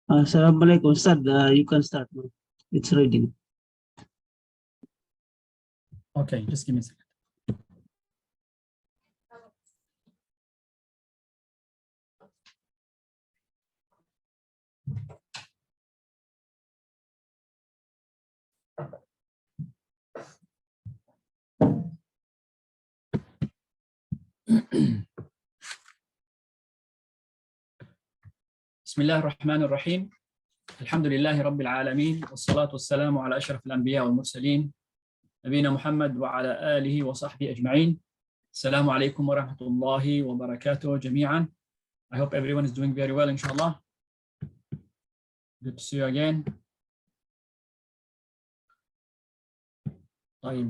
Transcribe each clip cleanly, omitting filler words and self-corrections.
Assalamualaikum, Ustad. You can start now. It's reading. Okay, just give me a second. بسم الله الرحمن الرحيم. الحمد لله رب العالمين، والصلاة والسلام على أشرف الأنبياء والمرسلين نبينا محمد وعلى آله وصحبه أجمعين. السلام عليكم ورحمة الله وبركاته جميعا. I hope everyone is doing very well, inshallah. Good to see you again.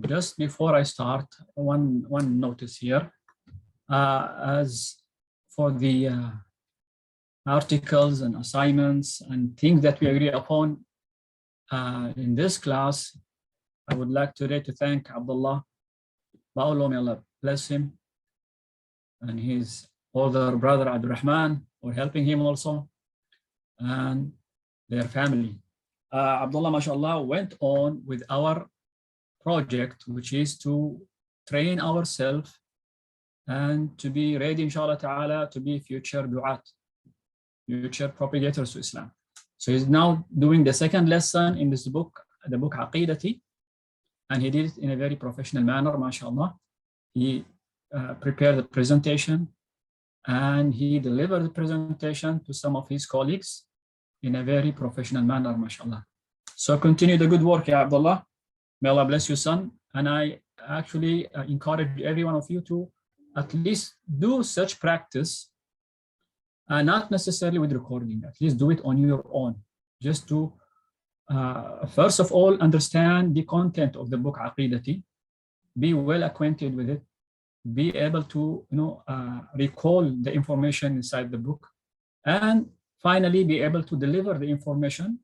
Just before I start, one notice here. As for the articles and assignments and things that we agree upon in this class, I would like today to thank Abdullah Paolo, may Allah bless him, and his older brother Abdurrahman for helping him also, and their family. Abdullah, mashallah, went on with our project, which is to train ourselves and to be ready, inshallah ta'ala, to be future du'at, future propagators to Islam. So he's now doing the second lesson in this book, the book Aqidati, and he did it in a very professional manner, mashallah. He prepared the presentation and he delivered the presentation to some of his colleagues in a very professional manner, mashallah. So continue the good work, ya Abdullah. May Allah bless you, son. And I actually encourage every one of you to at least do such practice, not necessarily with recording, at least do it on your own, just to first of all understand the content of the book Aqidati, be well acquainted with it, be able to recall the information inside the book, and finally be able to deliver the information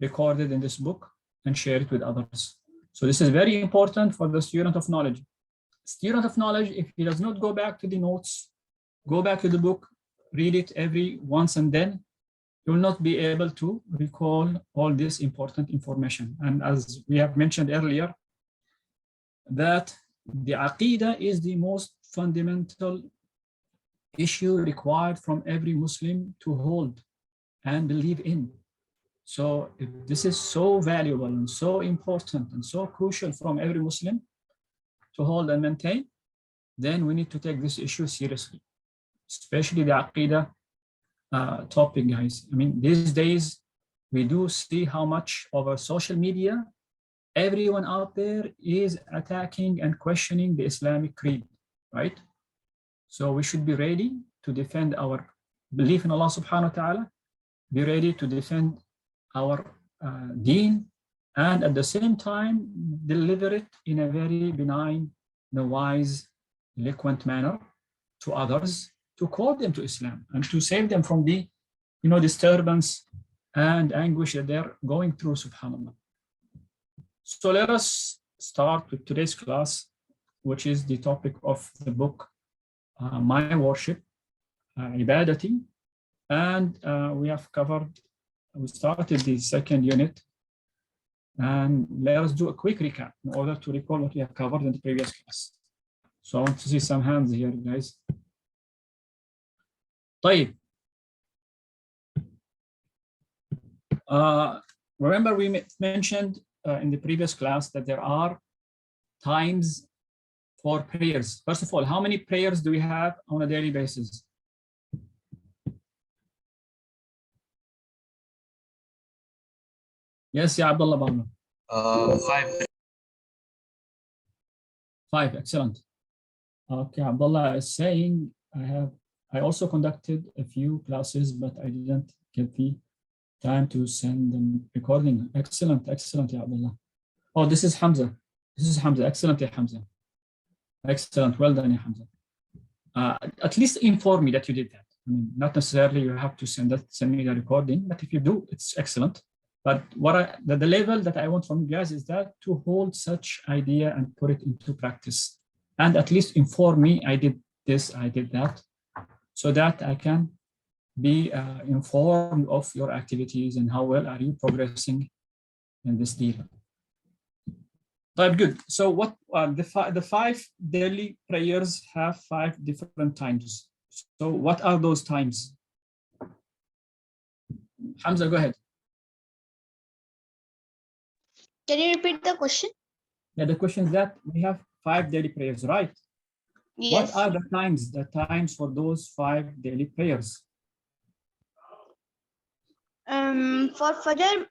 recorded in this book and share it with others. So this is very important for the student of knowledge. Student of knowledge, if he does not go back to the notes, go back to the book, read it every once, and then you will not be able to recall all this important information. And as we have mentioned earlier, that the Aqidah is the most fundamental issue required from every Muslim to hold and believe in. So if this is so valuable and so important and so crucial from every Muslim to hold and maintain, then we need to take this issue seriously, especially the Aqidah topic, guys. I mean, these days, we do see how much over social media, everyone out there is attacking and questioning the Islamic creed, right? So we should be ready to defend our belief in Allah subhanahu wa ta'ala, be ready to defend our deen, and at the same time, deliver it in a very benign, wise, eloquent manner to others, to call them to Islam and to save them from the disturbance and anguish that they're going through, subhanAllah. So let us start with today's class, which is the topic of the book, My Worship, Ibadati. And we started the second unit. And let us do a quick recap in order to recall what we have covered in the previous class. So I want to see some hands here, guys. طيب. Remember we mentioned in the previous class that there are times for prayers. First of all, how many prayers do we have on a daily basis? Yes, yeah, Abdullah Bano. 5. 5, excellent. Okay, Abdullah is saying I also conducted a few classes, but I didn't get the time to send them recording. Excellent, excellent, ya Abdullah. Oh, this is Hamza. This is Hamza. Excellent, ya Hamza. Excellent, well done, ya Hamza. At least inform me that you did that. I mean, not necessarily you have to send me the recording, but if you do, it's excellent. But the level that I want from you guys is that to hold such idea and put it into practice, and at least inform me, I did this, I did that, so that I can be informed of your activities and how well are you progressing in this deal. Good. So what the 5 daily prayers have 5 different times. So what are those times? Hamza, go ahead. Can you repeat the question? Yeah, the question is that we have 5 daily prayers, right? Yes. What are the times for those 5 daily prayers? For Fajr.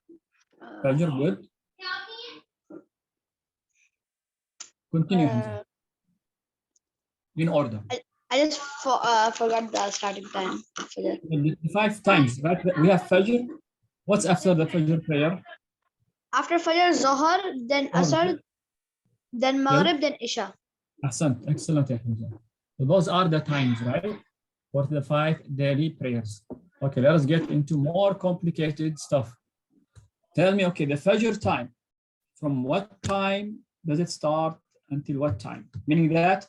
Fajr, good. Continue, Hamza. In order. I just forgot the starting time. Fajr. The 5 times, right? We have Fajr. What's after the Fajr prayer? After Fajr, Zohar, then Asr, then Maghrib, then Isha. Excellent, excellent. So those are the times, right? For the 5 daily prayers. Okay, let us get into more complicated stuff. Tell me, okay, the Fajr time, from what time does it start until what time? Meaning that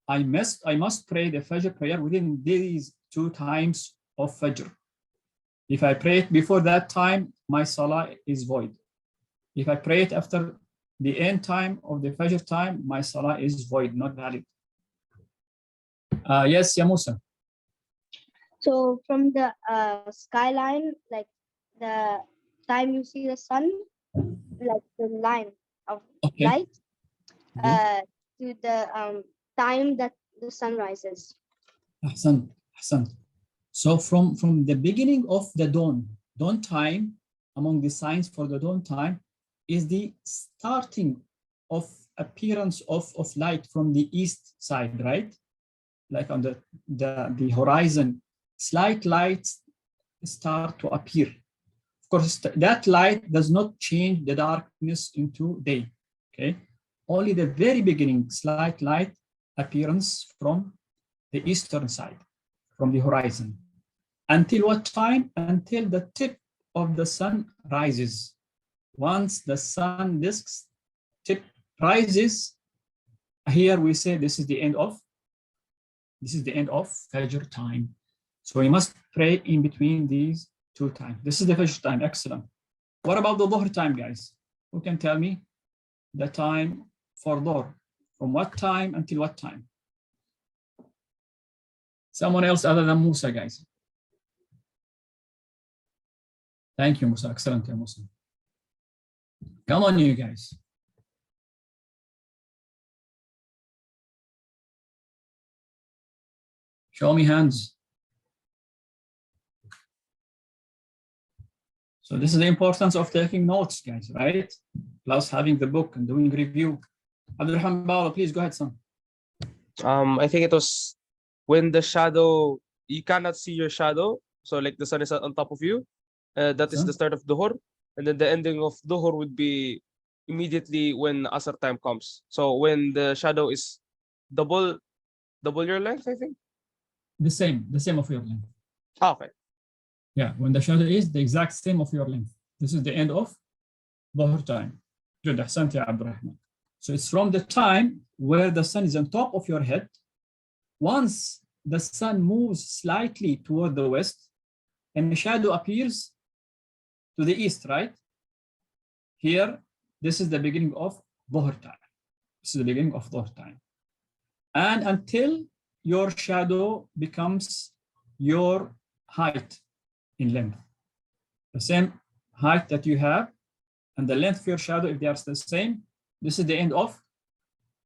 I must pray the Fajr prayer within these 2 times of Fajr. If I pray it before that time, my Salah is void. If I pray it after the end time of the Fajr time, my Salah is void, not valid. Yes, ya Musa. So from the skyline, like the time you see the sun, like the line of light, to the time that the sun rises. Ahsan, ahsan. So from the beginning of the dawn time, among the signs for the dawn time, is the starting of appearance of light from the east side, right? Like on the horizon, slight lights start to appear. Of course, that light does not change the darkness into day, okay? Only the very beginning, slight light appearance from the eastern side, from the horizon. Until what time? Until the tip of the sun rises. Once the sun disk's tip rises, here we say this is the end of Fajr time. So we must pray in between these 2 times. This is the Fajr time. Excellent. What about the Dhuhr time, guys? Who can tell me the time for Dhuhr? From what time until what time? Someone else other than Musa, guys. Thank you, Musa. Excellent, Musa. Come on, you guys. Show me hands. So this is the importance of taking notes, guys, right? Plus having the book and doing review. Abdurrahman Bawa, please go ahead, son. I think it was when the shadow, you cannot see your shadow. So like the sun is on top of you. That is the start of Dhuhr. And then the ending of Dhuhr would be immediately when Asr time comes. So when the shadow is double your length, I think. The same of your length. Oh, okay. Yeah, when the shadow is the exact same of your length. This is the end of Dhuhr time. Good, ahsant ya Abdurrahman. So it's from the time where the sun is on top of your head. Once the sun moves slightly toward the west and the shadow appears to the east, right? Here, this is the beginning of Dhuhr time. This is the beginning of Dhuhr time. And until your shadow becomes your height in length. The same height that you have and the length of your shadow, if they are the same, this is the end of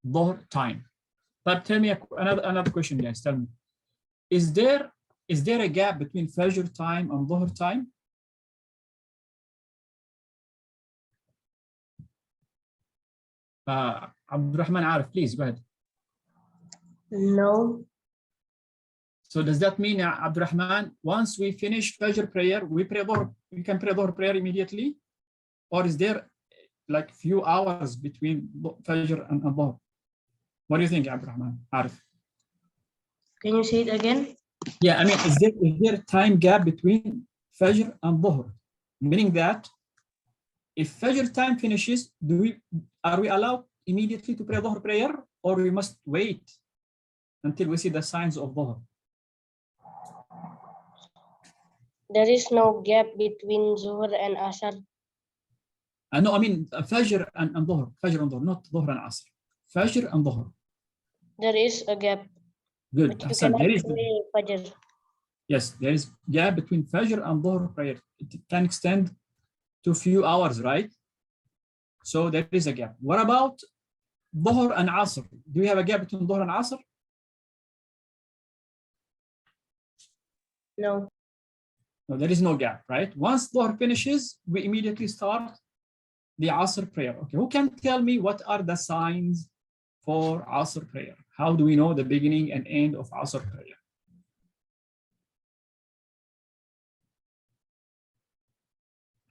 Dhuhr time. But tell me another question, guys. Tell me, is there a gap between Fajr time and Dhuhr time? Abdurrahman Arif, please go ahead. No. So does that mean, Abdurrahman, once we finish Fajr prayer, we can pray Dhuhr prayer immediately? Or is there like few hours between Fajr and Dhuhr? What do you think, Abdurrahman Arif? Can you say it again? Yeah, I mean, is there a time gap between Fajr and Dhuhr? Meaning that if Fajr time finishes, are we allowed immediately to pray Dhuhr prayer, or we must wait until we see the signs of Dhuhr? There is no gap between Zuhr and Asr. No, I mean Fajr and Dhuhr. Fajr and Dhuhr, not Dhuhr and Asr. Fajr and Dhuhr. There is a gap, Good. but you Ahsan. cannot There is, pray Fajr. yes, there is gap between Fajr and Dhuhr prayer. It can extend to a few hours, right? So there is a gap. What about Dhuhr and Asr? Do you have a gap between Dhuhr and Asr? No. No, there is no gap, right? Once Dhuhr finishes, we immediately start the Asr prayer. Okay, who can tell me what are the signs for Asr prayer? How do we know the beginning and end of Asr prayer?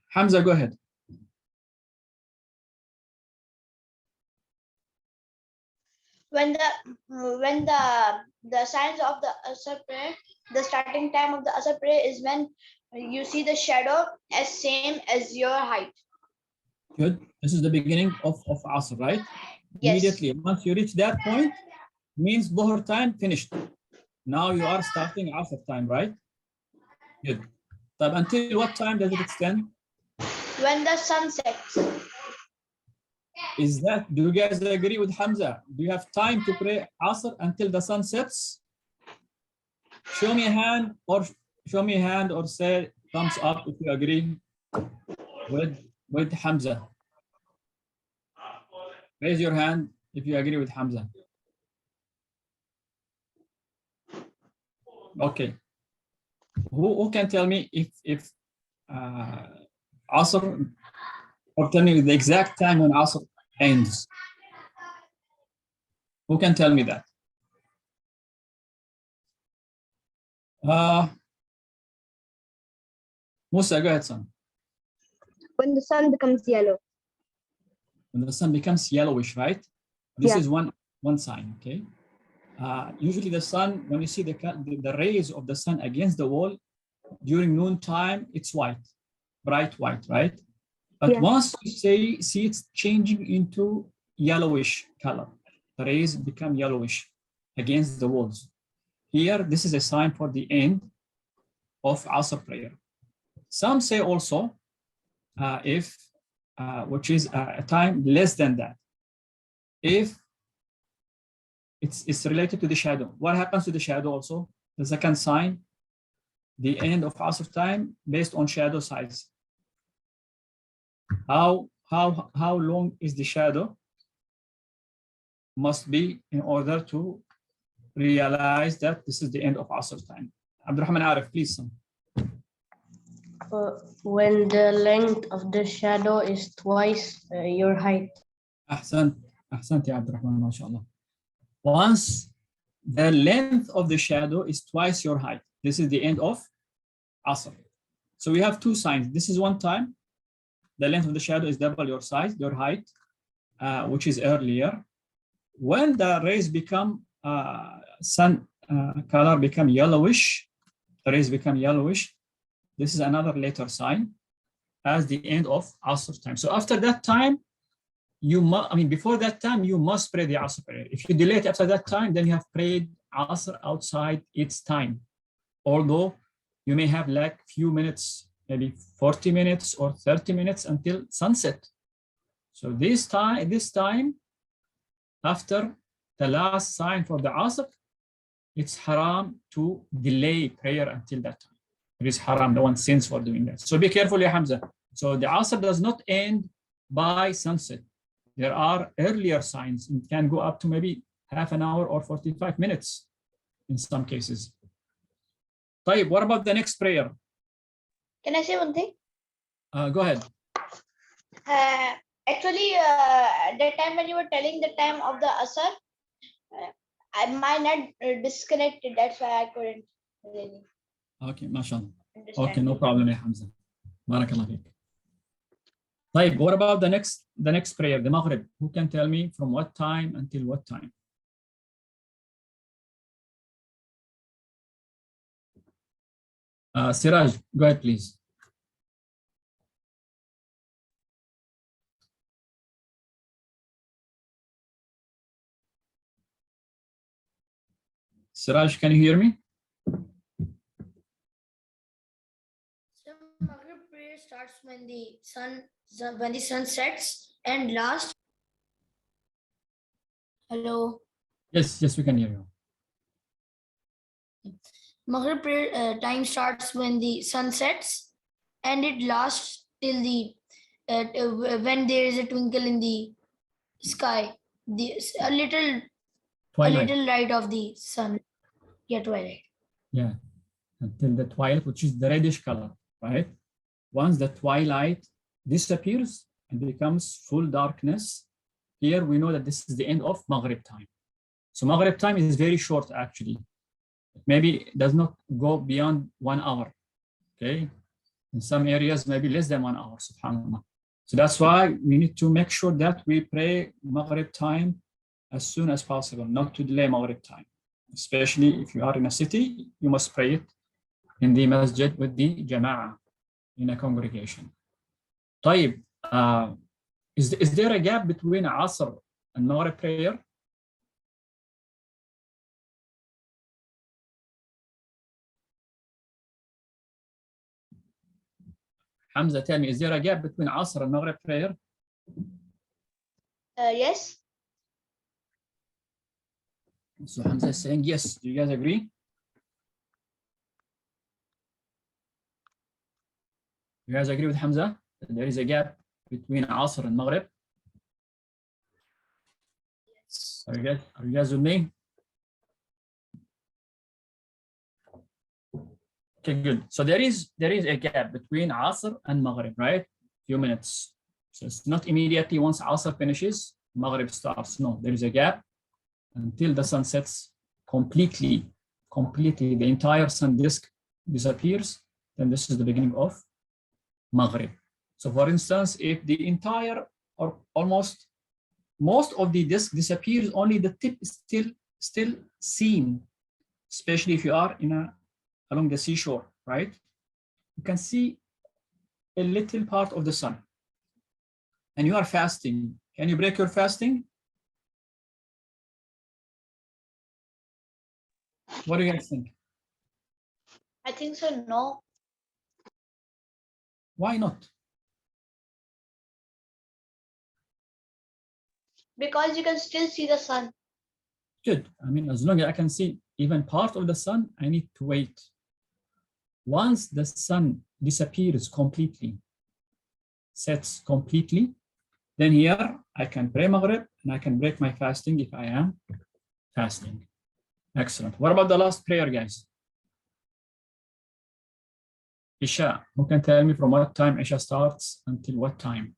Hamza, go ahead. When the signs of the Asr prayer, the starting time of the Asr prayer is when you see the shadow as same as your height. Good. This is the beginning of Asr, right? Yes. Immediately, once you reach that point, means Dhuhr time finished. Now you are starting Asr time, right? Good. But until what time does it extend? When the sun sets. Is that, do you guys agree with Hamza? Do you have time to pray Asr until the sun sets? Show me a hand or say thumbs up if you agree with Hamza. Raise your hand if you agree with Hamza. Okay. Who can tell me if Asr, or tell me the exact time when Asr ends? Who can tell me that? Musa, go ahead, son. When the sun becomes yellow. When the sun becomes yellowish, right? This Yeah. is one sign, okay? Usually the sun, when you see the rays of the sun against the wall during noon time, it's white, bright white, right? But Yeah. once you see it's changing into yellowish color, the rays become yellowish against the walls. Here, this is a sign for the end of Asr prayer. Some say also, which is a time less than that, if it's related to the shadow. What happens to the shadow also? The second sign, the end of Asr time based on shadow size. How long is the shadow must be in order to realize that this is the end of Asr time. Abdurrahman Arif, please. Son. When the length of the shadow is twice your height. Ahsan ya Abdurrahman, mashallah. Once the length of the shadow is twice your height, this is the end of Asr. So we have two signs. This is one time. The length of the shadow is double your size, your height, which is earlier. When the rays become sun color become yellowish, the rays become yellowish. This is another later sign as the end of Asr time. So after that time, before that time, you must pray the Asr prayer. If you delay it after that time, then you have prayed Asr outside its time. Although you may have like few minutes, maybe 40 minutes or 30 minutes until sunset. So this time, after the last sign for the Asr, it's haram to delay prayer until that time. It is haram, no one sins for doing that. So be careful, ya Hamza. So the Asr does not end by sunset. There are earlier signs. It can go up to maybe half an hour or 45 minutes in some cases. طيب, what about the next prayer? Can I say one thing? Go ahead. Actually, the time when you were telling the time of the Asr, my net disconnected. That's why I couldn't really Okay, mashallah. understand. Okay, no problem, ya Hamza. Barakallah feek. طيب, what about the next prayer, the Maghrib? Who can tell me from what time until what time? Siraj, go ahead, please. Siraj, can you hear me? So Maghrib prayer starts when the sun sets and lasts. Hello. Yes, yes, we can hear you. Maghrib prayer time starts when the sun sets and it lasts till the when there is a twinkle in the sky, a little light of the sun. Yeah, twilight. Yeah, until the twilight, which is the reddish color, right? Once the twilight disappears and becomes full darkness, here we know that this is the end of Maghrib time. So Maghrib time is very short, actually. Maybe it does not go beyond 1 hour, okay? In some areas, maybe less than 1 hour, subhanAllah. So that's why we need to make sure that we pray Maghrib time as soon as possible, not to delay Maghrib time. Especially if you are in a city, you must pray it in the masjid with the jama'ah, in a congregation. طيب, is there a gap between Asr and Maghrib prayer? Hamza, tell me, is there a gap between Asr and Maghrib prayer? Yes. So Hamza is saying yes. Do you guys agree? You guys agree with Hamza that there is a gap between Asr and Maghrib? Yes. Are you guys with me? Okay, good. So there is a gap between Asr and Maghrib, right? Few minutes. So it's not immediately once Asr finishes, Maghrib starts. No, there is a gap until the sun sets completely, the entire sun disk disappears. Then this is the beginning of Maghrib. So for instance, if the entire or almost most of the disk disappears, only the tip is still seen, especially if you are along the seashore, right? You can see a little part of the sun and you are fasting. Can you break your fasting? What do you guys think? I think so, no. Why not? Because you can still see the sun. Good. I mean, as long as I can see even part of the sun, I need to wait. Once the sun disappears completely, sets completely, then here I can pray Maghrib and I can break my fasting if I am fasting. Excellent. What about the last prayer, guys? Isha. Who can tell me from what time Isha starts until what time?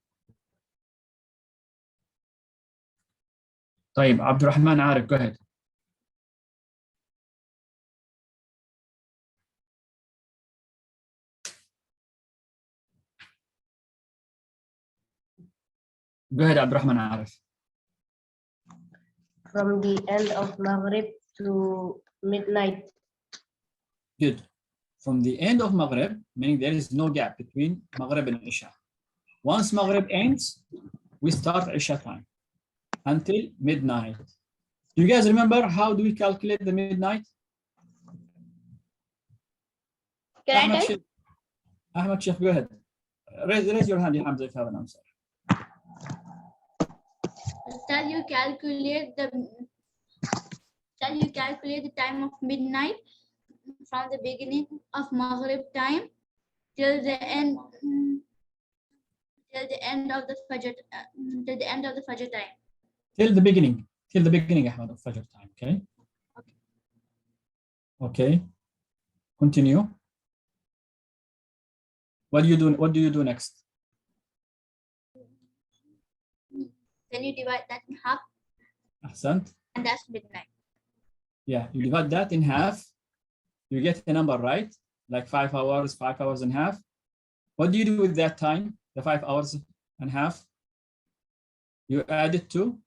طيب, Abdurrahman Arif, go ahead. Go ahead, Abdurrahman Arif. From the end of Maghrib to midnight. Good. From the end of Maghrib, meaning there is no gap between Maghrib and Isha. Once Maghrib ends, we start Isha time until midnight. Do you guys remember how do we calculate the midnight? Can I tell? Ahmad Sheikh, go ahead. Raise your hand, Hamza, if you have an answer. Shall you calculate the time of midnight from the beginning of Maghrib time till the end of the Fajr time? Till the beginning, Ahmad, of Fajr time. Okay. Okay. Continue. What do you do next? Then you divide that in half, Ahsant. and that's midnight. Yeah, you divide that in half, you get a number, right? Like 5 hours, 5 hours and a half. What do you do with that time, the 5 hours and a half? You add it to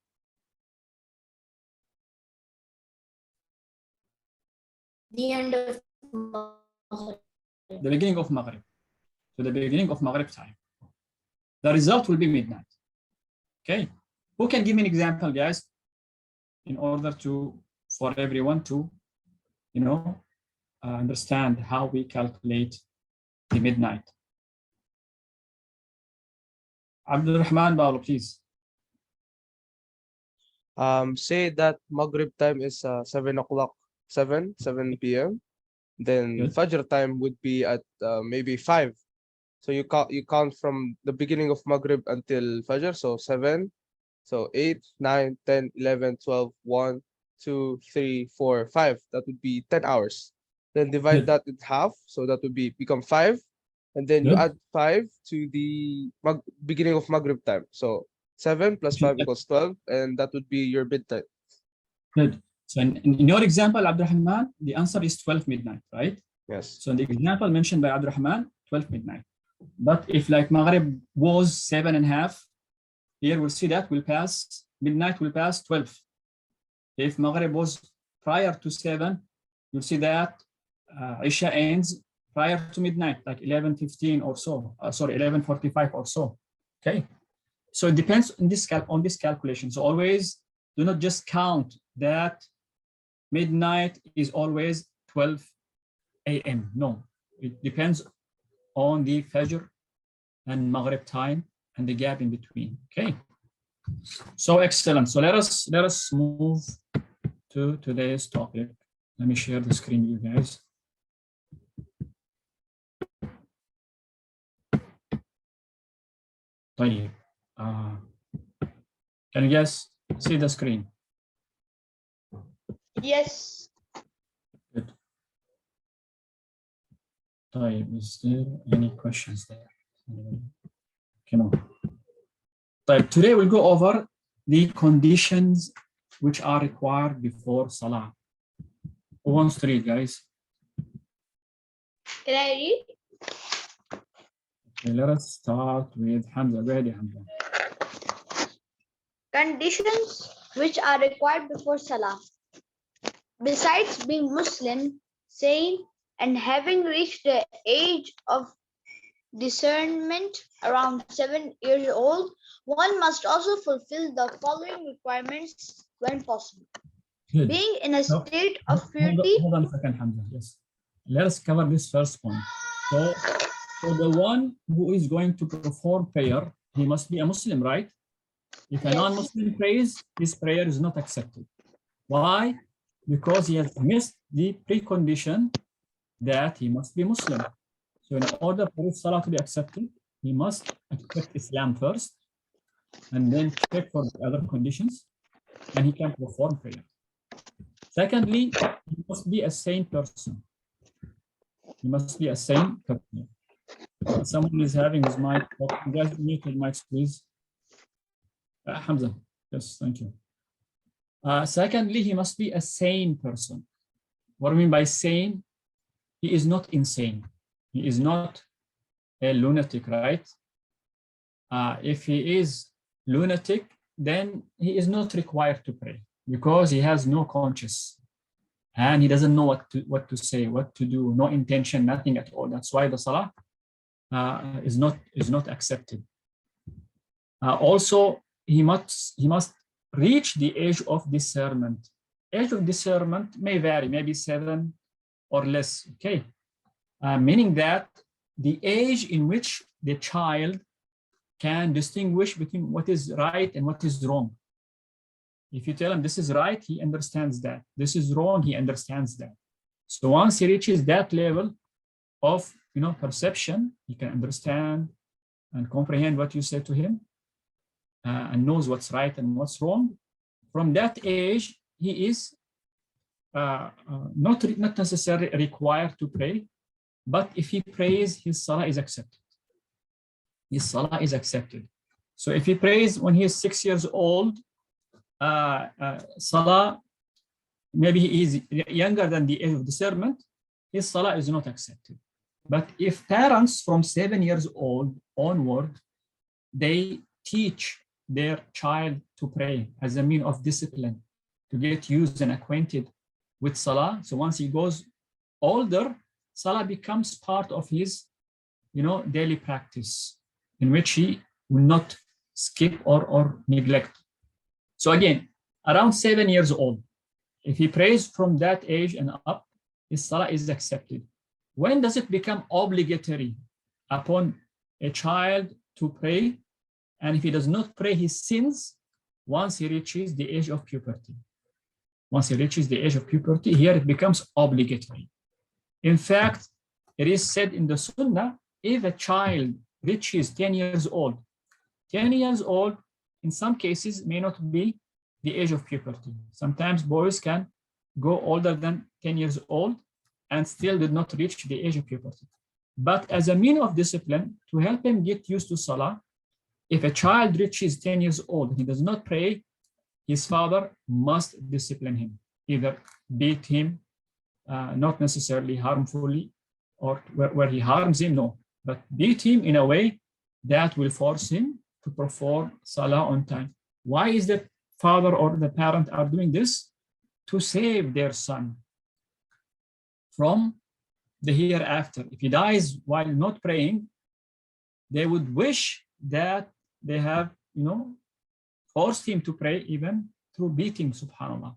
The end of Maghrib. the beginning of Maghrib. To the beginning of Maghrib time. The result will be midnight. Okay. Who can give me an example, guys, in order for everyone to, understand how we calculate the midnight? Abdurrahman Baulu, please. Say that Maghrib time is 7 o'clock, 7 p.m. Then Good. Fajr time would be at maybe 5. So you count from the beginning of Maghrib until Fajr. So 7, so 8, 9, 10, 11, 12, 1, 2, 3, 4, 5. That would be 10 hours. Then divide Good. that in half. So that would become 5. And then you Good. add 5 to the beginning of Maghrib time. So 7 plus 5 equals 12. And that would be your bedtime. Good. So in your example, Abdurrahman, the answer is 12 midnight, right? Yes. So in the example mentioned by Abdurrahman, 12 midnight. But if like Maghrib was 7.5, here we'll see that midnight will pass 12. If Maghrib was prior to 7, you'll see that Isha ends prior to midnight, like 11:15 or so. 11:45 or so. Okay. So it depends on this calculation. So always do not just count that midnight is always 12 a.m. No, it depends on the Fajr and Maghrib time and the gap in between. Okay. So excellent. So let us move to today's topic. Let me share the screen with you guys. طيب. Can you guys see the screen? Yes. Good. طيب, is there any questions there? Come on. طيب, today we'll go over the conditions which are required before Salah. Who wants to read, guys? Can I read? Okay, let us start with Hamza. Go ahead, Hamza. Conditions which are required before Salah. Besides being Muslim, sane, and having reached the age of discernment around 7 years old, one must also fulfill the following requirements when possible. Good. Being in a No, state of purity. Hold on a second, Hamza. Yes. Let us cover this first point. So the one who is going to perform prayer, he must be a Muslim, right? If a non-Muslim prays, his prayer is not accepted. Why? Because he has missed the precondition that he must be Muslim. So in order for his Salah to be accepted, he must accept Islam first, and then check for the other conditions, and he can perform prayer. Secondly, he must be a sane person. He must be a sane person. Someone is having his mic. You guys mute your mics, please. Hamza, yes, thank you. Secondly, he must be a sane person. What do I mean by sane? He is not insane. He is not a lunatic, right? If he is lunatic, then he is not required to pray because he has no conscience and he doesn't know what to say, what to do, no intention, nothing at all. That's why the Salah is not accepted. Also, he must reach the age of discernment. Age of discernment may vary, maybe 7 or less. Okay, meaning that the age in which the child can distinguish between what is right and what is wrong. If you tell him this is right, he understands that. This is wrong, he understands that. So once he reaches that level of perception, he can understand and comprehend what you say to him and knows what's right and what's wrong. From that age, he is not necessarily required to pray, but if he prays, his Salah is accepted. His Salah is accepted. So if he prays when he is 6 years old, Salah, maybe he is younger than the age of discernment, his Salah is not accepted. But if parents from 7 years old onward, they teach their child to pray as a means of discipline, to get used and acquainted with Salah. So once he goes older, Salah becomes part of his daily practice, in which he will not skip or neglect. So again, around 7 years old, if he prays from that age and up, his Salah is accepted. When does it become obligatory upon a child to pray? And if he does not pray, he sins once he reaches the age of puberty. Once he reaches the age of puberty, here it becomes obligatory. In fact, it is said in the Sunnah, if a child reaches 10 years old, 10 years old, in some cases, may not be the age of puberty. Sometimes boys can go older than 10 years old and still did not reach the age of puberty. But as a mean of discipline, to help him get used to Salah, if a child reaches 10 years old and he does not pray, his father must discipline him, either beat him, not necessarily harmfully, or where he harms him, no, but beat him in a way that will force him to perform Salah on time. Why is the father or the parent are doing this? To save their son from the hereafter. If he dies while not praying, they would wish that they have, forced him to pray even through beating, subhanAllah.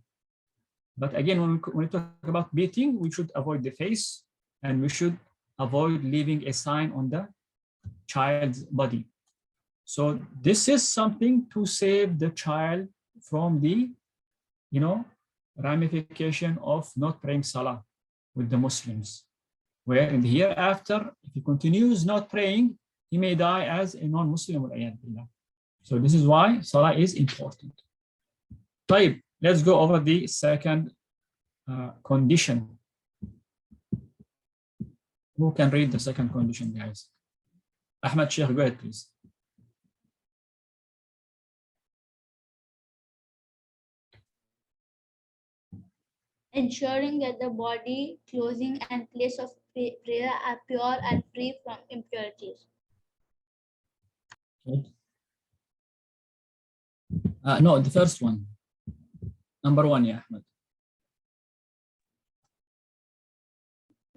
But again, when we talk about beating, we should avoid the face and we should avoid leaving a sign on the child's body. So this is something to save the child from the, ramification of not praying Salah with the Muslims, where in the hereafter, if he continues not praying, he may die as a non-Muslim. So this is why Salah is important. طيب, let's go over the second condition. Who can read the second condition, guys? Ahmad, Sheikh, go ahead, please. Ensuring that the body, clothing, and place of prayer are pure and free from impurities. No, the first one. Number one, yeah, Ahmed.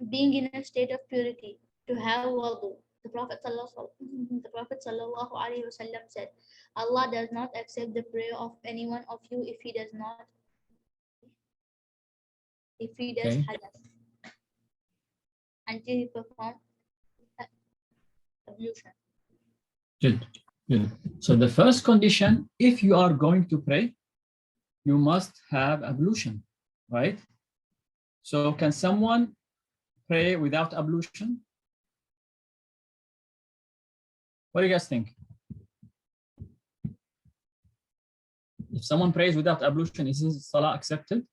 Being in a state of purity, to have wudu. The Prophet sallallahu alaihi wasallam said, Allah does not accept the prayer of any one of you if he does hadath, until he performs ablution. Good. So the first condition, if you are going to pray, you must have ablution, right? So can someone pray without ablution? What do you guys think? If someone prays without ablution, is his Salah accepted?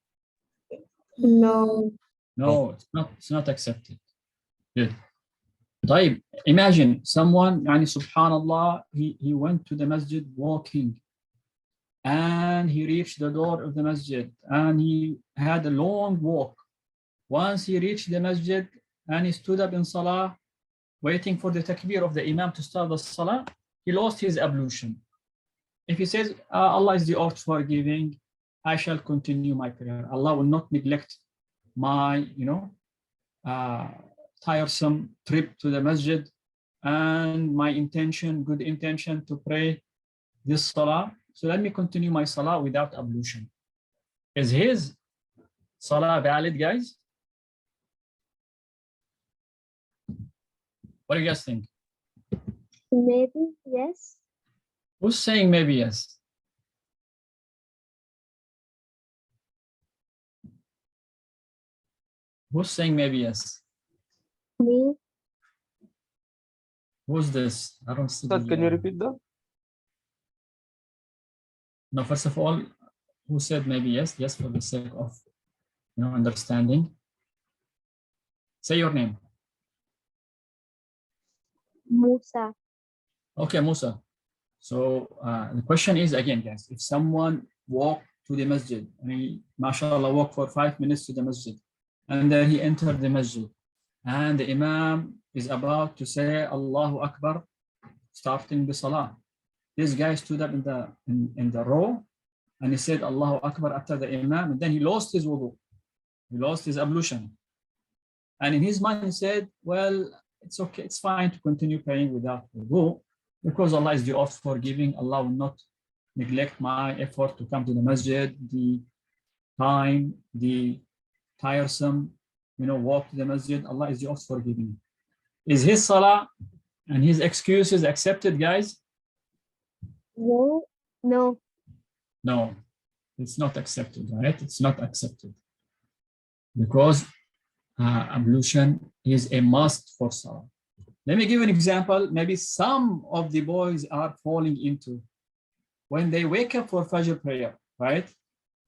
No. No, it's not accepted. Good. طيب, imagine someone, subhanallah, he went to the masjid walking and he reached the door of the masjid and he had a long walk. Once he reached the masjid and he stood up in Salah, waiting for the takbir of the Imam to start the Salah, he lost his ablution. If he says, Allah is the oft forgiving, I shall continue my prayer. Allah will not neglect my, tiresome trip to the masjid and my good intention to pray this Salah. So let me continue my Salah without ablution. Is his Salah valid, guys? What do you guys think? Maybe yes. Who's saying maybe yes? Who's saying maybe yes? Me. Who's this? I don't see. Can you repeat that? No, first of all, who said maybe yes? Yes, for the sake of understanding. Say your name. Musa. Okay, Musa. So the question is again, guys, if someone walked to the masjid and he, mashallah, walked for 5 minutes to the masjid, and then he entered the masjid, and the Imam is about to say Allahu Akbar, starting the Salah. This guy stood up in the row and he said Allahu Akbar after the Imam, and then he lost his wudu. He lost his ablution. And in his mind he said, well, it's okay, it's fine to continue praying without wudu, because Allah is the oft forgiving. Allah will not neglect my effort to come to the masjid, the time, the tiresome, walk to the masjid. Allah is the oft forgiving. Is his Salah and his excuses accepted, guys? No, no. No, it's not accepted, right? It's not accepted because ablution is a must for salah. Let me give an example. Maybe some of the boys are falling into when they wake up for Fajr prayer, right?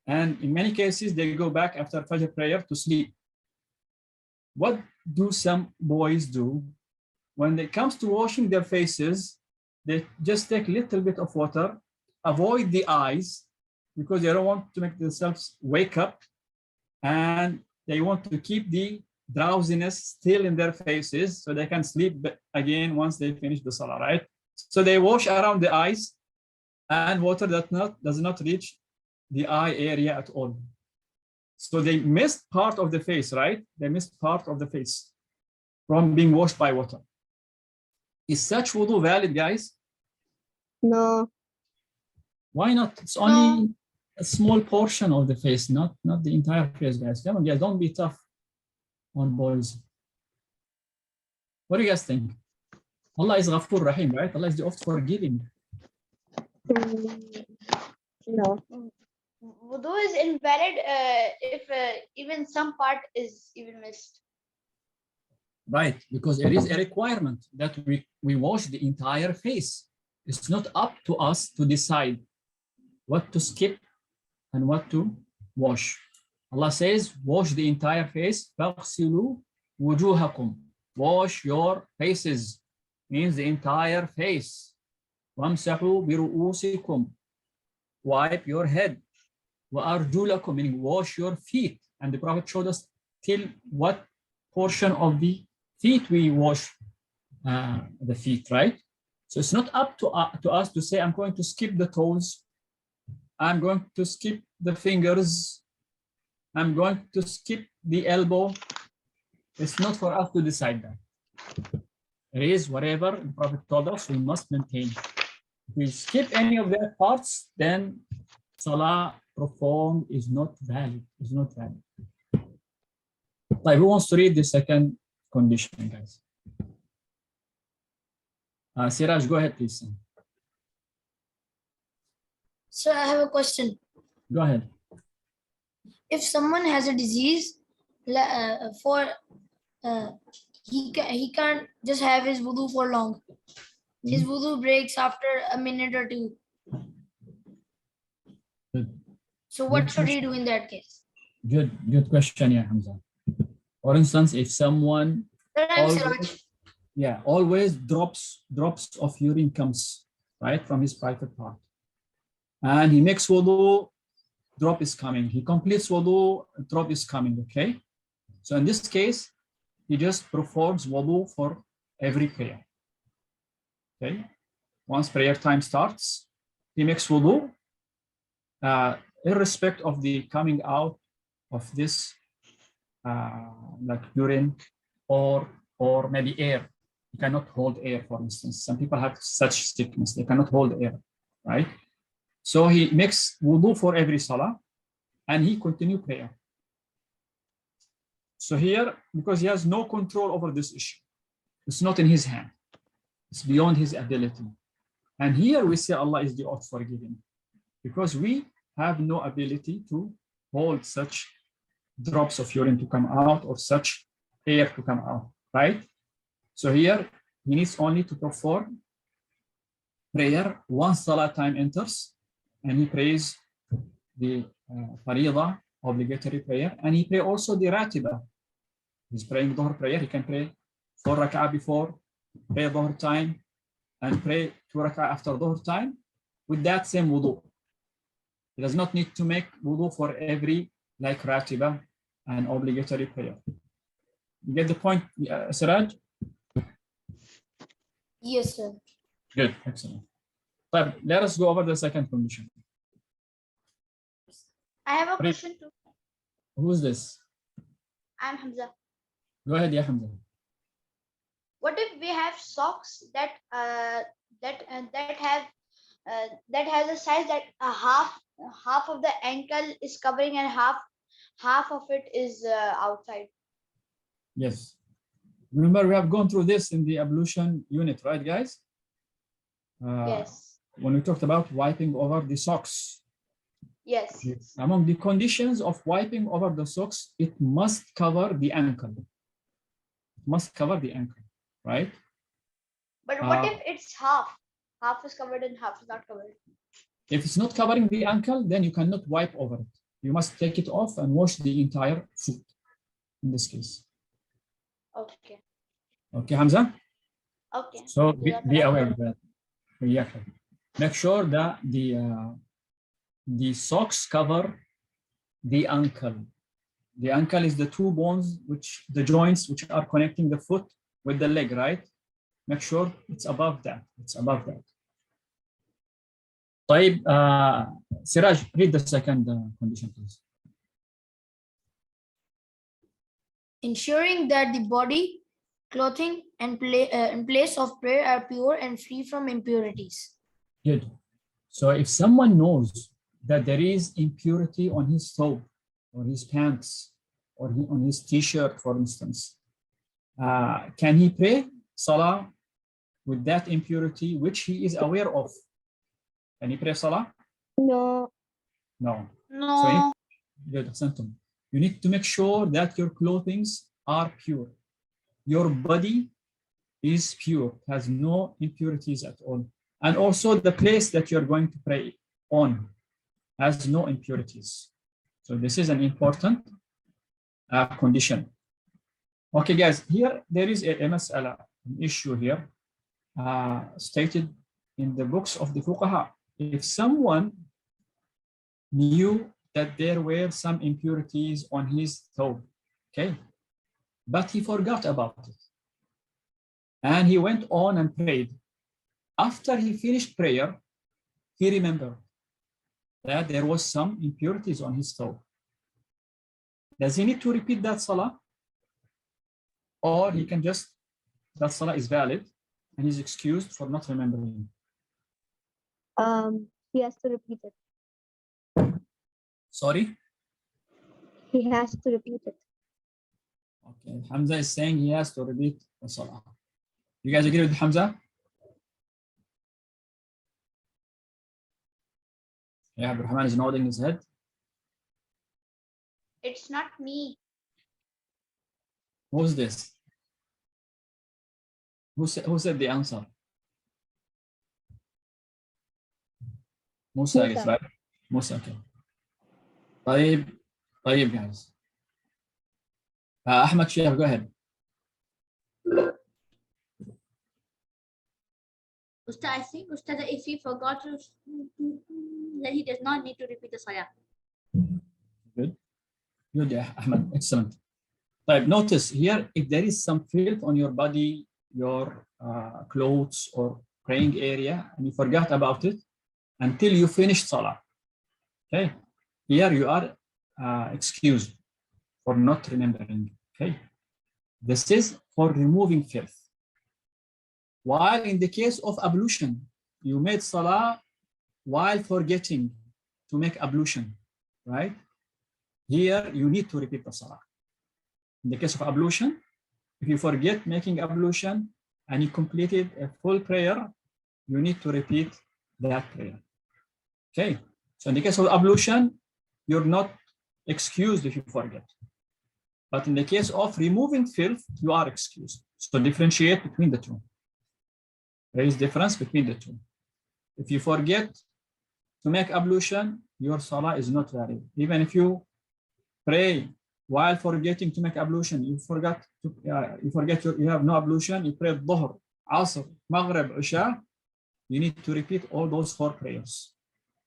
And in many cases, they go back after Fajr prayer to sleep. What do some boys do? When it comes to washing their faces, they just take a little bit of water, avoid the eyes, because they don't want to make themselves wake up, and they want to keep the drowsiness still in their faces so they can sleep again once they finish the salah, right? So they wash around the eyes, and water does not reach the eye area at all. So they missed part of the face, right? They missed part of the face from being washed by water. Is such wudu valid, guys? No. Why not? It's only a small portion of the face, not the entire face, guys. Come on, guys, don't be tough on boys. What do you guys think? Allah is Ghafoor Rahim, right? Allah is the oft forgiving. No. Wudu is invalid if even some part is even missed. Right, because it is a requirement that we wash the entire face. It's not up to us to decide what to skip and what to wash. Allah says, wash the entire face. فَاغْسِلُوا وُجُوهَكُمْ. Wash your faces, means the entire face. وَامْسَحُوا بِرُؤُوسِكُمْ. Wipe your head. وَأَرْجُلَكُمْ, meaning wash your feet. And the Prophet showed us till what portion of the feet we wash the feet, right? So it's not up to us to say, I'm going to skip the toes, I'm going to skip the fingers, I'm going to skip the elbow. It's not for us to decide that. It is whatever the Prophet told us we must maintain. If we skip any of their parts, then salah performed is not valid. Is not valid. Like, who wants to read the second condition, guys? Siraj, go ahead, please. So I have a question. Go ahead. If someone has a disease, he can't just have his wudu for long. His wudu breaks after a minute or two. Good. So what should he do in that case? Good question, yeah, Hamza. For instance, if someone always drops of urine comes right from his private part, and he makes wudu, drop is coming. He completes wudu, drop is coming. Okay, so in this case, he just performs wudu for every prayer. Okay, once prayer time starts, he makes wudu, irrespective of the coming out of this like urine or maybe air. You cannot hold air, for instance. Some people have such sickness, they cannot hold air, right? So he makes wudu for every salah and he continue prayer. So here, because he has no control over this issue, it's not in his hand, it's beyond his ability. And here we say Allah is the oft forgiving, because we have no ability to hold such drops of urine to come out or such air to come out, right? So here he needs only to perform prayer once salah time enters, and he prays the faridah, obligatory prayer, and he pray also the ratiba. He's praying dhuhr prayer, he can pray 4 rak'ah before, pray dhuhr time, and pray 2 rak'ah after dhuhr time with that same wudu. He does not need to make wudu for every like ratiba and obligatory prayer. You get the point, Siraj? Yes, sir. Good, excellent. But let us go over the second condition. I have a question too. Who's this? I'm Hamza. Go ahead, yeah, Hamza. What if we have socks that has a size that half of the ankle is covering and half of it is outside? Yes. Remember, we have gone through this in the ablution unit, right, guys? Yes. when we talked about wiping over the socks. Yes. Among the conditions of wiping over the socks, it must cover the ankle. It must cover the ankle, right? But what if it's half? Half is covered and half is not covered. If it's not covering the ankle, then you cannot wipe over it. You must take it off and wash the entire foot in this case. Okay. Okay, Hamza? Okay. So be aware of that. Yeah. Make sure that the socks cover the ankle. The ankle is the two bones, the joints which are connecting the foot with the leg, right? Make sure it's above that. It's above that. طيب, Siraj, read the second condition, please. Ensuring that the body, clothing, and place of prayer are pure and free from impurities. Good. So if someone knows that there is impurity on his thobe or his pants or on his t-shirt, for instance, can he pray salah with that impurity which he is aware of? Can he pray salah? No. No. No. So you need to make sure that your clothing are pure. Your body is pure, has no impurities at all. And also the place that you're going to pray on has no impurities. So this is an important condition. Okay, guys, here there is a mas'ala, an issue here stated in the books of the fuqaha. If someone knew that there were some impurities on his thobe, okay, but he forgot about it, and he went on and prayed. After he finished prayer, he remembered that there was some impurities on his thobe. Does he need to repeat that salah? Or he can just, that salah is valid and he's excused for not remembering? He has to repeat it. Sorry? He has to repeat it. Okay, Hamza is saying he has to repeat the salah. You guys agree with Hamza? Yeah, Abdurrahman is nodding his head. It's not me. Who's this? Who said the answer? Musa, I guess, right? Musa, okay. طيب guys. Ahmad Sheikh, go ahead. Ustad, I think Ustad, if he forgot to, then he does not need to repeat the salah. Good, yeah, Ahmad, excellent. But notice here, if there is some filth on your body, your clothes or praying area, and you forgot about it until you finish salah, okay? Here you are excused for not remembering, okay? This is for removing filth. While in the case of ablution, you made salah while forgetting to make ablution, right? Here you need to repeat the salah. In the case of ablution, if you forget making ablution and you completed a full prayer, you need to repeat that prayer. Okay, so in the case of ablution, you're not excused if you forget. But in the case of removing filth, you are excused. So differentiate between the two. There is difference between the two. If you forget to make ablution, your salah is not valid. Even if you pray while forgetting to make ablution, you have no ablution, you pray Dhuhr, Asr, Maghrib, Isha, you need to repeat all those 4 prayers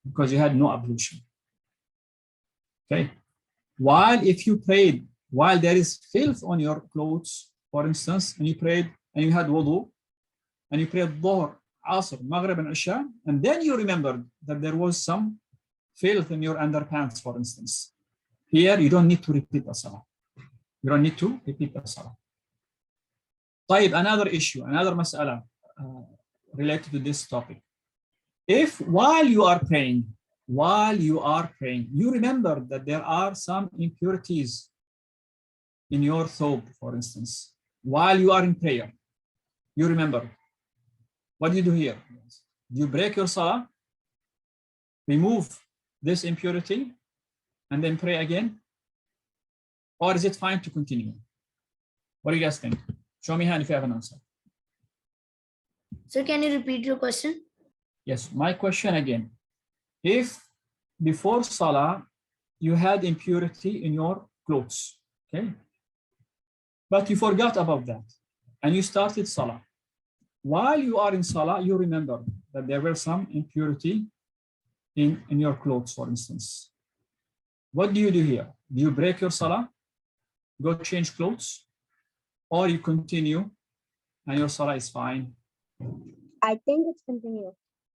because you had no ablution. Okay. While if you prayed while there is filth on your clothes, for instance, and you prayed and you had wudu, and you prayed Dhuhr, Asr, Maghrib, and Isha, and then you remembered that there was some filth in your underpants, for instance. Here, you don't need to repeat the salah. You don't need to repeat the salah. طيب, another issue, another mas'ala related to this topic. If while you are praying, you remember that there are some impurities in your thobe, for instance, while you are in prayer, you remember. What do you do here? Do you break your salah, remove this impurity, and then pray again? Or is it fine to continue? What do you guys think? Show me hand if you have an answer. Sir, can you repeat your question? Yes, my question again. If before salah, you had impurity in your clothes, okay? But you forgot about that and you started salah. While you are in salah, you remember that there were some impurity in your clothes, for instance. What do you do here? Do you break your salah, go change clothes, or you continue and your salah is fine? I think it's continue.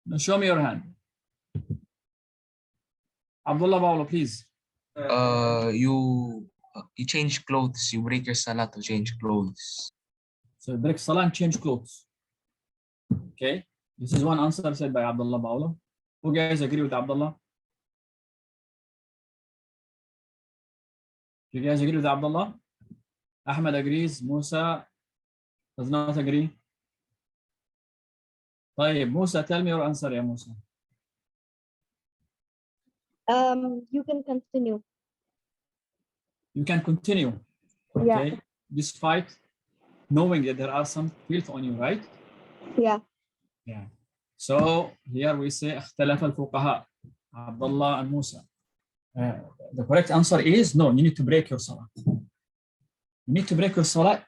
Now show me your hand. Abdullah Bawla, please. You change clothes. You break your salah to change clothes. So you break salah and change clothes. Okay, this is one answer said by Abdullah Bawla. Who guys agree with Abdullah? You guys agree with Abdullah? Ahmed agrees. Musa does not agree. طيب, Musa, tell me your answer, ya Musa. You can continue. You can continue. Okay. Yeah. Despite knowing that there are some filth on you, right? Yeah. Yeah. So here we say اختلف الفقهاء, Abdullah and Musa. The correct answer is no, you need to break your salah. You need to break your salah,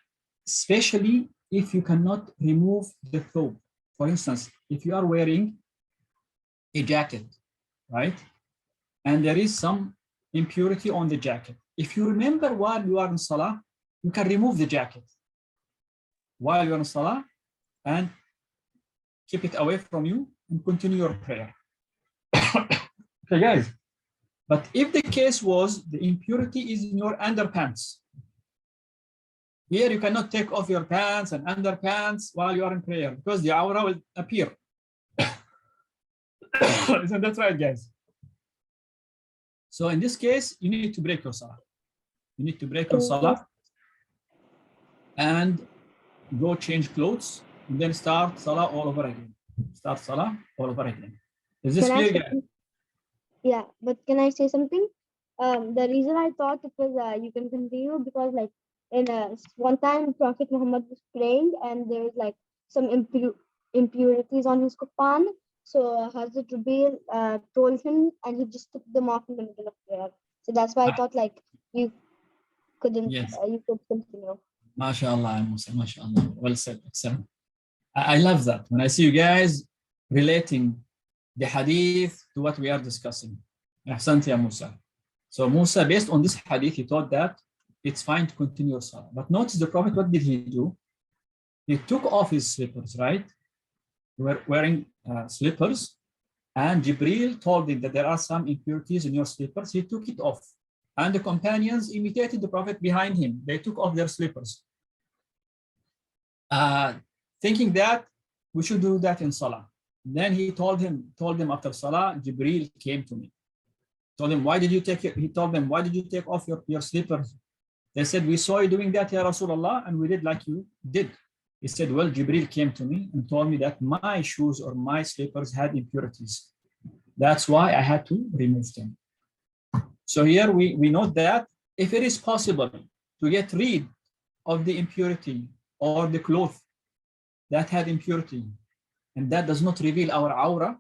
especially if you cannot remove the thobe. For instance, if you are wearing a jacket, right? And there is some impurity on the jacket. If you remember while you are in salah, you can remove the jacket while you're in salah and keep it away from you and continue your prayer. Okay, guys. But if the case was the impurity is in your underpants, here you cannot take off your pants and underpants while you are in prayer because the aura will appear. Isn't that right, guys? So in this case, you need to break your salah. You need to break your salah and go change clothes and then start salah all over again. Start salah all over again. Is this clear, guys? Yeah, but can I say something? The reason I thought it was you can continue because like in one time Prophet Muhammad was praying and there was like some impurities on his Quran. So Hazrat Rubail told him and he just took them off in the middle of prayer. So that's why I thought like you couldn't, Yes. you could continue. MashaAllah, Musa, MashaAllah. Well said, excellent. I love that when I see you guys relating the hadith to what we are discussing. Ahsant ya Musa. So Musa, based on this hadith, he thought that it's fine to continue your salah. But notice the Prophet, what did he do? He took off his slippers, right? They were wearing slippers, and Jibril told him that there are some impurities in your slippers. He took it off. And the companions imitated the Prophet behind him. They took off their slippers. Thinking that we should do that in salah. Then he told them after salah, Jibril came to me. Told him, why did you take it? He told them, why did you take off your slippers? They said, we saw you doing that, Ya Rasulullah, and we did like you did. He said, well, Jibril came to me and told me that my shoes or my slippers had impurities. That's why I had to remove them. So here we note that if it is possible to get rid of the impurity or the cloth that had impurity, and that does not reveal our aura,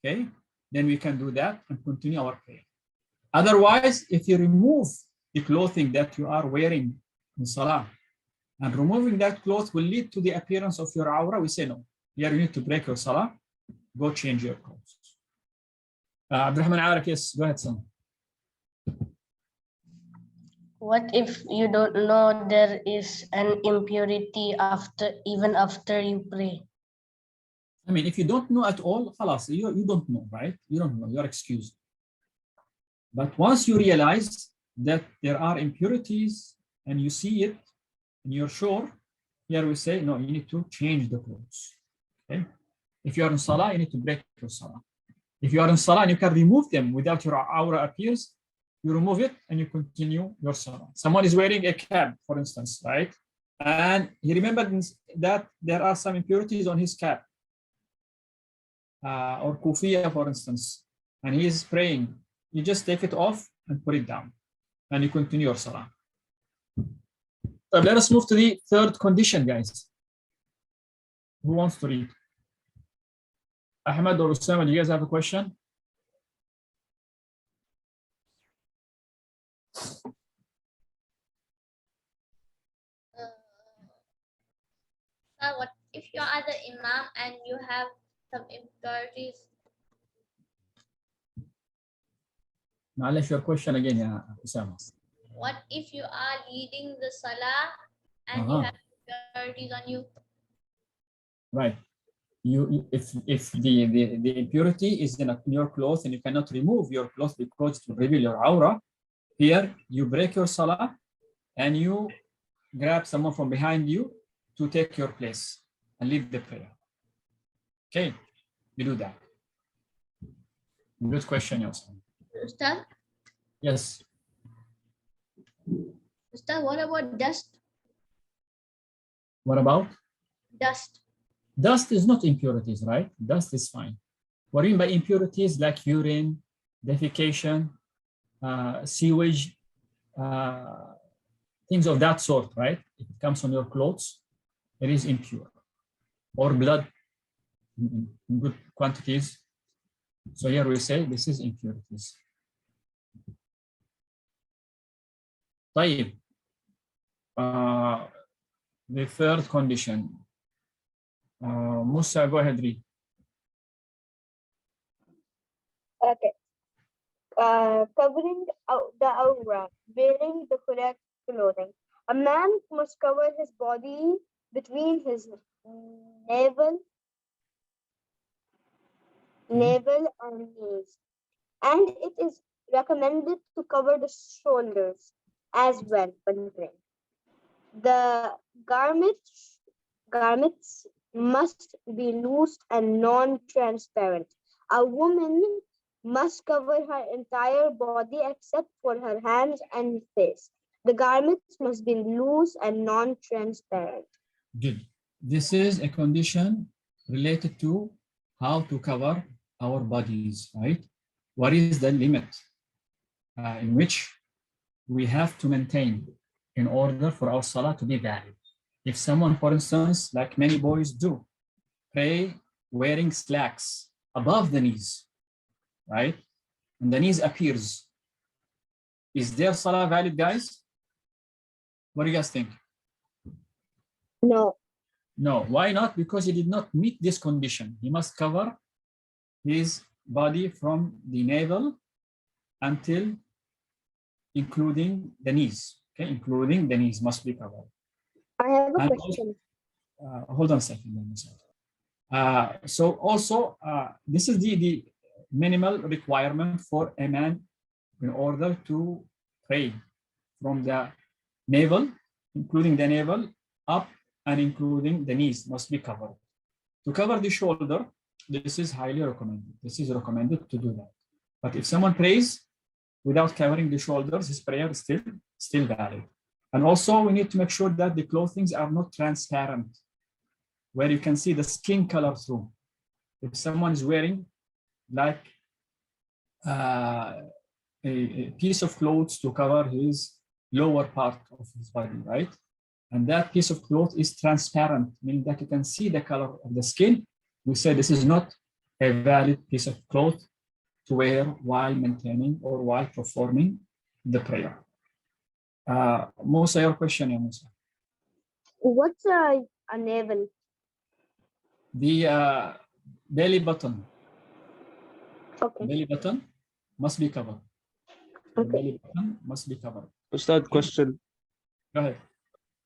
okay, then we can do that and continue our prayer. Otherwise, if you remove the clothing that you are wearing in salah, and removing that cloth will lead to the appearance of your aura, we say no. Here you need to break your salah, go change your clothes. Abdurrahman Arak, yes, go ahead, son. What if you don't know there is an impurity even after you pray? I mean, if you don't know at all, khalas, you don't know, right? You don't know, you're excused. But once you realize that there are impurities and you see it and you're sure, here we say, no, you need to change the clothes. Okay? If you are in salah, you need to break your salah. If you are in salah and you can remove them without your aura appears, you remove it and you continue your salah. Someone is wearing a cap, for instance, right? And he remembered that there are some impurities on his cap. or kufiya, for instance, and he is praying, you just take it off and put it down, and you continue your salah. So let us move to the third condition, guys. Who wants to read? Ahmed or Usama, do you guys have a question? What if you are the imam and you have some impurities? Now let's your question again, yeah, Usama. What if you are leading the salah and you have impurities on you? Right. If the impurity is in your clothes and you cannot remove your clothes because it will reveal your aura, here you break your salah and you grab someone from behind you to take your place and lead the prayer. Okay, you do that. Good question, Yosef. Ustaz? Yes. Ustaz, what about dust? What about? Dust. Dust is not impurities, right? Dust is fine. What do you mean by impurities like urine, defecation, sewage, things of that sort, right? If it comes on your clothes, it is impure. Or blood in good quantities. So here we say this is impurities. طيب. The third condition. Musa, go ahead, read. Okay. Covering the aura, wearing the correct clothing. A man must cover his body between his navel and knees. And it is recommended to cover the shoulders as well when praying. The garments must be loose and non-transparent. A woman must cover her entire body except for her hands and face. The garments must be loose and non-transparent. Good. This is a condition related to how to cover our bodies, right? What is the limit in which we have to maintain in order for our salah to be valid? If someone, for instance, like many boys do, pray wearing slacks above the knees, right? And the knees appears. Is their salah valid, guys? What do you guys think? No. No. Why not? Because he did not meet this condition. He must cover his body from the navel until including the knees. Okay, including the knees must be covered. I have a And question. Hold on a second. So also, this is the minimal requirement for a man in order to pray from the navel, including the navel, up and including the knees must be covered. To cover the shoulder, this is highly recommended. This is recommended to do that. But if someone prays without covering the shoulders, his prayer is still valid. And also we need to make sure that the clothing are not transparent, where you can see the skin color through. If someone is wearing like a piece of clothes to cover his lower part of his body, right? And that piece of cloth is transparent, meaning that you can see the color of the skin. We say this is not a valid piece of cloth to wear while maintaining or while performing the prayer. Musa, your question, yeah, Musa. What's a navel? The belly button. Okay. Belly button must be covered. The belly button must be covered. Ustad, question. Go ahead.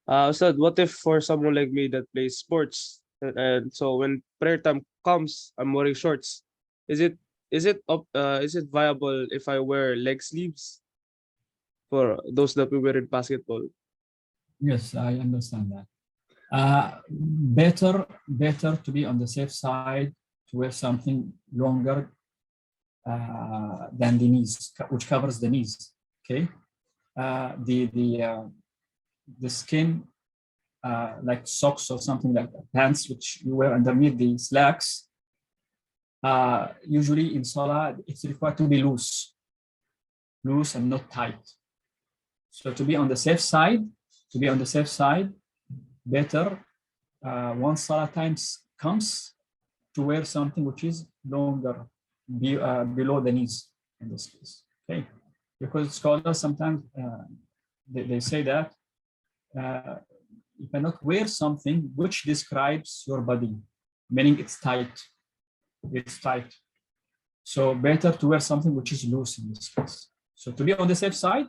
Ustad, what if for someone like me that plays sports and so when prayer time comes, I'm wearing shorts. Is it viable if I wear leg sleeves for those that we wear in basketball? Yes, I understand that. Better to be on the safe side to wear something longer than the knees, which covers the knees. Okay, the skin, like socks or something like that, pants which you wear underneath the slacks, Usually in Salah, it's required to be loose and not tight. So to be on the safe side, better once Salah times comes to wear something which is longer, below the knees in this case. Okay, because scholars sometimes they say that you cannot wear something which describes your body, meaning it's tight. So better to wear something which is loose in this case. So to be on the safe side,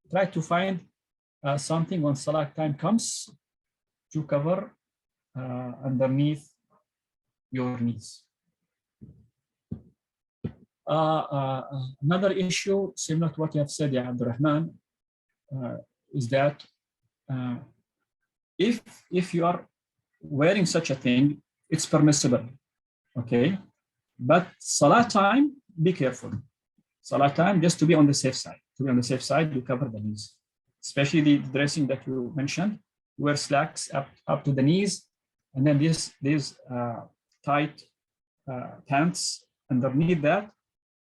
try to find something when Salah time comes to cover underneath your knees. Another issue similar to what you have said, Ya Abdurrahman, is that if you are wearing such a thing, it's permissible, okay? But Salah time, be careful. Salah time, just to be on the safe side. To be on the safe side, you cover the knees. Especially the dressing that you mentioned, wear slacks up to the knees, and then these tight pants underneath that.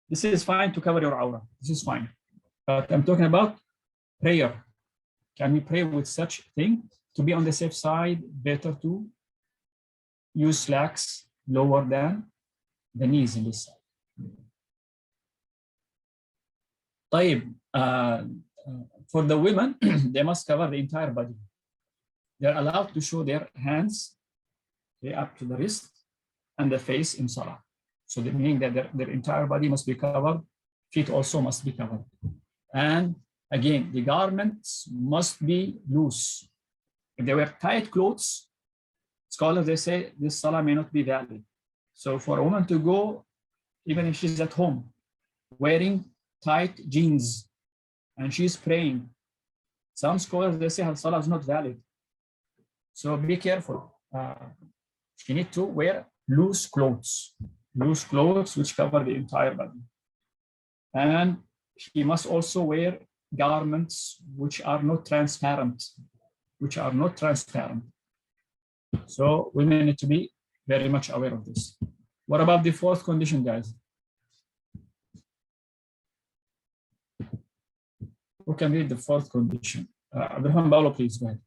This is fine to cover your aura. This is fine. But I'm talking about prayer. Can we pray with such thing? To be on the safe side, better to use slacks lower than the knees in this side. طيب, for the women, they must cover the entire body. They're allowed to show their hands up to the wrist and the face in Salah. So that meaning that their entire body must be covered, feet also must be covered. And again, the garments must be loose. If they wear tight clothes, scholars, they say this Salah may not be valid. So for a woman to go, even if she's at home, wearing tight jeans and she's praying, some scholars, they say her Salah is not valid. So be careful. She needs to wear loose clothes which cover the entire body. And she must also wear garments which are not transparent. So women need to be very much aware of this. What about the fourth condition, guys? Who can read the fourth condition? Abraham Paulo, please go ahead.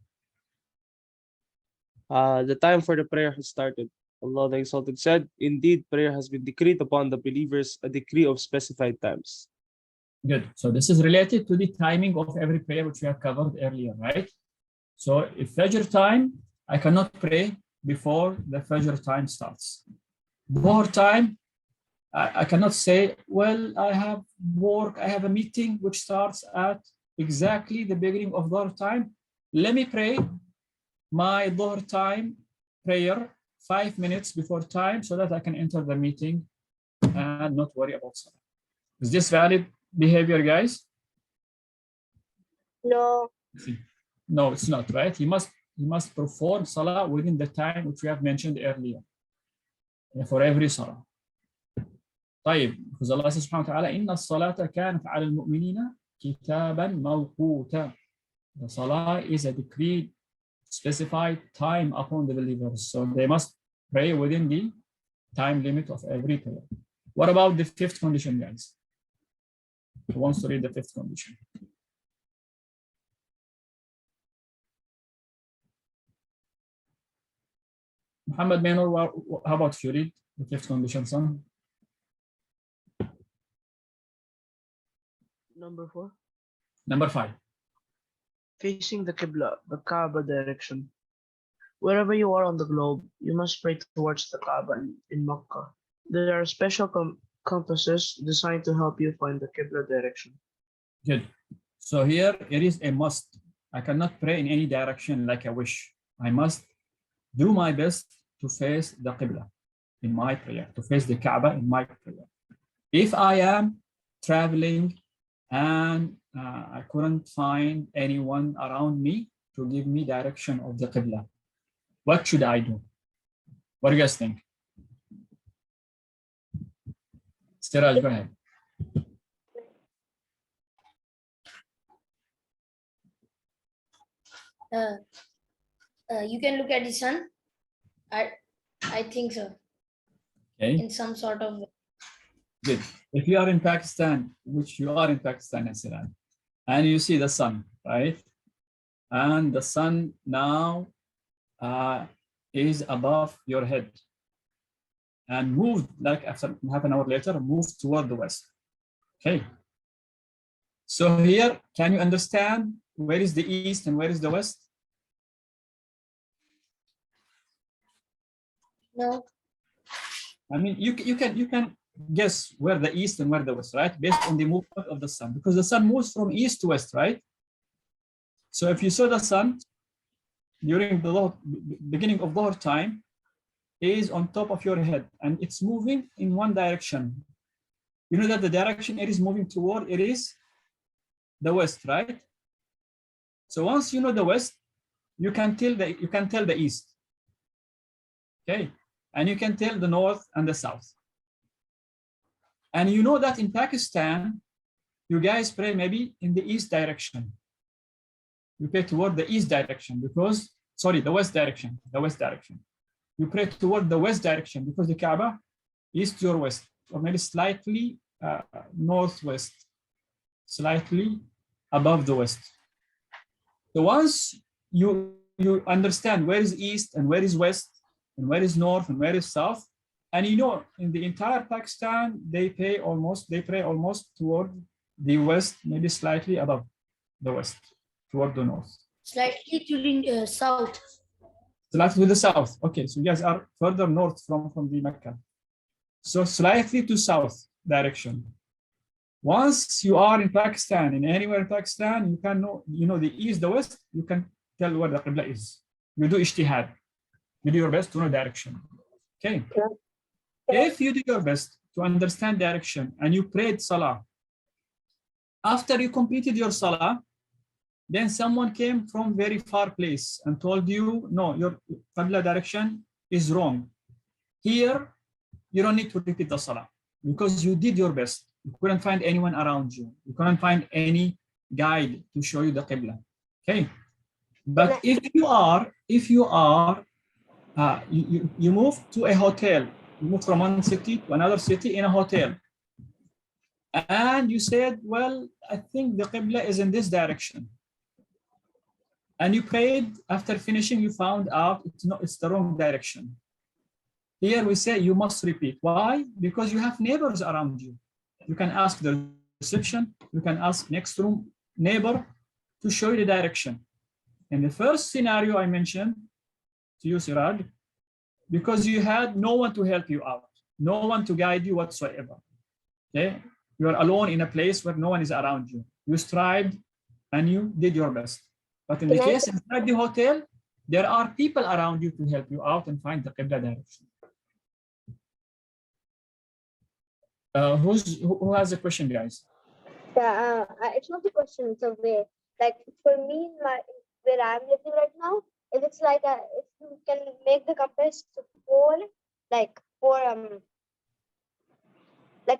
The time for the prayer has started. Allah the Exalted said, indeed, prayer has been decreed upon the believers a decree of specified times. Good. So this is related to the timing of every prayer which we have covered earlier, right? So if Fajr time, I cannot pray before the Fajr time starts. Dhuhr time, I cannot say, well, I have work, I have a meeting which starts at exactly the beginning of Dhuhr time. Let me pray my Dhuhr time prayer 5 minutes before time so that I can enter the meeting and not worry about Salah. Is this valid behavior, guys? No. No, it's not, right? He must perform Salah within the time which we have mentioned earlier for every Salah. طيب, because Allah says subhanahu wa ta'ala, إِنَّ الصَّلَاةَ كَانَتْ عَلَى الْمُؤْمِنِينَ كِتَابًا مَوْقُوتًا. The Salah is a decreed, specified time upon the believers. So they must pray within the time limit of every prayer. What about the fifth condition, guys? Who wants to read the fifth condition? Muhammad Maynor, how about you read the fifth condition, son? Number 4. Number 5. Facing the Qibla, the Kaaba direction. Wherever you are on the globe, you must pray towards the Kaaba in Makkah. There are special compasses designed to help you find the Qibla direction. Good. So here it is a must. I cannot pray in any direction like I wish. I must do my best to face the Qibla in my prayer, to face the Kaaba in my prayer. If I am traveling and I couldn't find anyone around me to give me direction of the Qibla, what should I do? What do you guys think? Siraj, go ahead. You can look at the sun. I think so. Okay. In some sort of way. Good. If you are in Pakistan, which you are in Pakistan, and you see the sun, right? And the sun now is above your head and moved, like after half an hour later, moved toward the west. Okay. So here, can you understand where is the east and where is the west? No. I mean, you can guess where the east and where the west, right? Based on the movement of the sun, because the sun moves from east to west, right? So if you saw the sun during the beginning of Dhuhr time, is on top of your head and it's moving in one direction. You know that the direction it is moving toward, it is the west, right? So once you know the west, you can tell the east. Okay, and you can tell the north and the south. And you know that in Pakistan, you guys pray maybe in the east direction. You pray toward the east direction because, sorry, the west direction, You pray toward the west direction because the Kaaba is to your west, or maybe slightly northwest, slightly above the west. So once you understand where is east and where is west, and where is north and where is south, and you know in the entire Pakistan they pray almost toward the west, maybe slightly above the west, toward the north. Slightly to the south. Slightly to the south. Okay, so you guys are further north from the Mecca. So slightly to south direction. Once you are in Pakistan, in anywhere in Pakistan, you can know, you know the east, the west, you can tell where the Qibla is. You do ijtihad. You do your best to know direction. Okay. If you do your best to understand direction and you prayed Salah, after you completed your Salah, then someone came from very far place and told you, no, your Qibla direction is wrong. Here, you don't need to repeat the Salah because you did your best. You couldn't find anyone around you. You couldn't find any guide to show you the Qibla. Okay. But if you move to a hotel, you move from one city to another city in a hotel, and you said, well, I think the Qibla is in this direction. And you prayed, after finishing, you found out it's the wrong direction. Here we say you must repeat. Why? Because you have neighbors around you. You can ask the reception, you can ask next room neighbor to show you the direction. In the first scenario I mentioned to you, Siraj, because you had no one to help you out, no one to guide you whatsoever. Okay? You are alone in a place where no one is around you. You strived and you did your best. But in the case inside the hotel, there are people around you to help you out and find the Qibla direction. Who has a question, guys? Yeah, it's not a question, it's a way. Like for me, where I'm living right now, if it's like if you can make the compass to four, like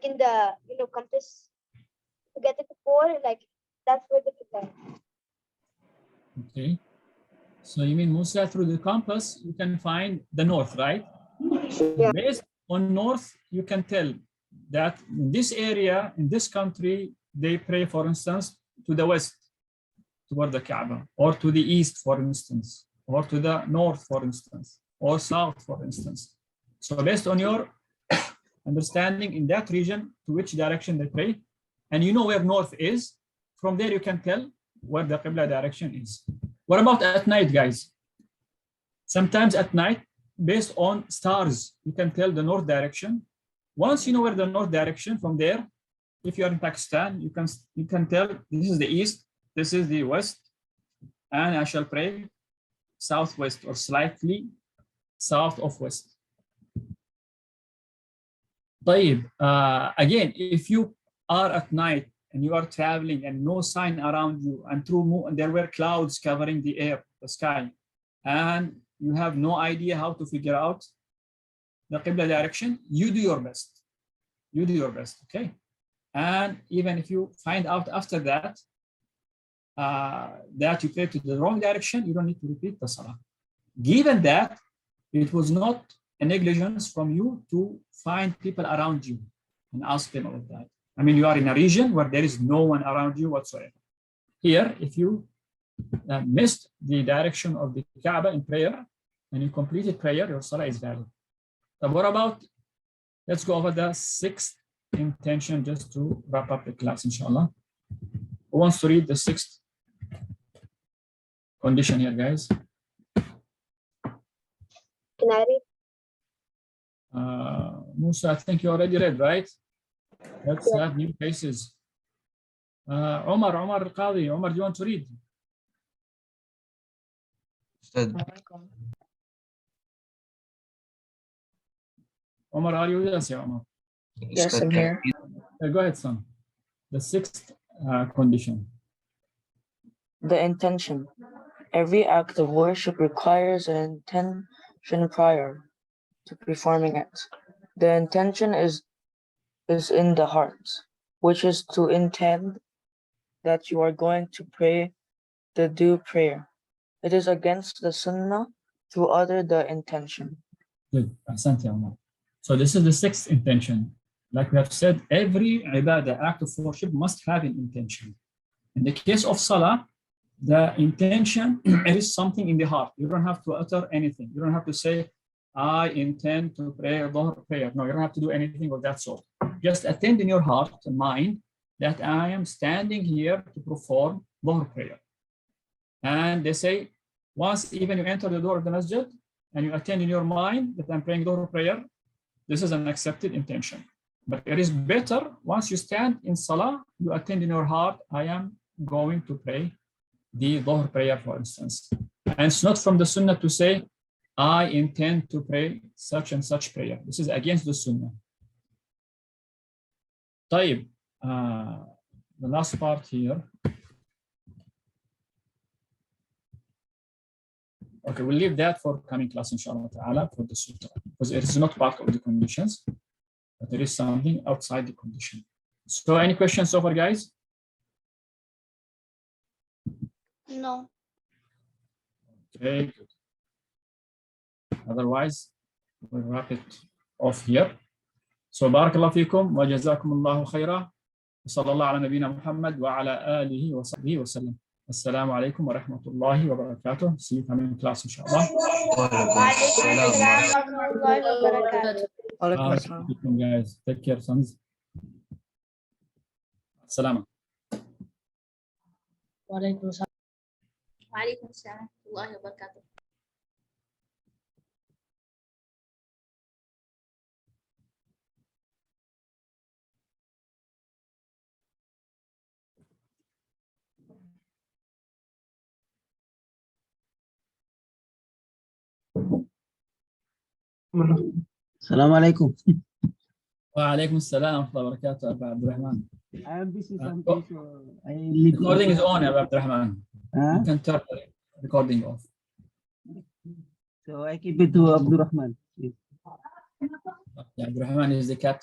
in the compass to get it to four, like that's where the Qibla is. Okay. So you mean Musa, through the compass, you can find the north, right? Yeah. Based on north, you can tell that in this area, in this country, they pray, for instance, to the west, toward the Kaaba, or to the east, for instance, or to the north, for instance, or south, for instance. So based on your understanding in that region, to which direction they pray, and you know where north is, from there you can tell where the Qibla direction is. What about at night, guys? Sometimes at night, based on stars, you can tell the north direction. Once you know where the north direction, from there, if you are in Pakistan, you can tell this is the east, this is the west, and I shall pray southwest or slightly south of west. طيب, again, if you are at night and you are traveling and no sign around you, and there were clouds covering the air, the sky, and you have no idea how to figure out the Qibla direction, you do your best. You do your best, okay? And even if you find out after that, that you pray to the wrong direction, you don't need to repeat the Salah. Given that it was not a negligence from you to find people around you. and ask them about that. I mean, you are in a region where there is no one around you whatsoever. Here, if you missed the direction of the Kaaba in prayer and you completed prayer, your salah is valid. But what about, let's go over the sixth intention just to wrap up the class, inshallah. Who wants to read the sixth condition here, guys? Can I read? Musa, I think you already read, right? Let's have new faces. Omar Al-Qadi. Omar, do you want to read? Omar, are you with us, Omar? Yes, I'm here. Go ahead, son. The sixth condition. The intention. Every act of worship requires an intention prior to performing it. The intention is in the heart, which is to intend that you are going to pray the due prayer. It is against the sunnah to utter the intention. Good. Asante, Omar. So this is the sixth intention. Like we have said, every ibadah, act of worship must have an intention. In the case of salah, the intention is something in the heart. You don't have to utter anything. You don't have to say, I intend to pray a Dhuhr prayer. No, you don't have to do anything of that sort. Just attend in your heart and mind that I am standing here to perform Dhuhr prayer. And they say, once even you enter the door of the masjid and you attend in your mind that I'm praying Dhuhr prayer, this is an accepted intention. But it is better once you stand in salah, you attend in your heart, I am going to pray the Dhuhr prayer, for instance. And it's not from the sunnah to say, I intend to pray such and such prayer. This is against the sunnah. طيب, the last part here. Okay, we'll leave that for coming class, inshallah ta'ala, for the sunnah, because it is not part of the conditions, but there is something outside the condition. So any questions so far, guys? No. Okay, good. Otherwise, we'll wrap it off here. So, barakallahu fikum wa jazakumullahu khaira. Sallallahu ala nabiyyina Muhammad wa ala alihi wa sahbihi wa sallam. Assalamu alaikum wa rahmatullahi wa barakatuh. See you coming in class, inshallah. Guys, take care, sons. Assalamu. Walaikum salam. Walaikum salam wa rahmatullahi wa barakatuh. Assalamu alaikum. Wa alaikum assalam wa barakatuh, Abu Abdurrahman. I am busy something, so I leave. Recording is on, Abu Abdurrahman. You can turn the recording off. So I keep it to Abdurrahman. Abdurrahman is the captain.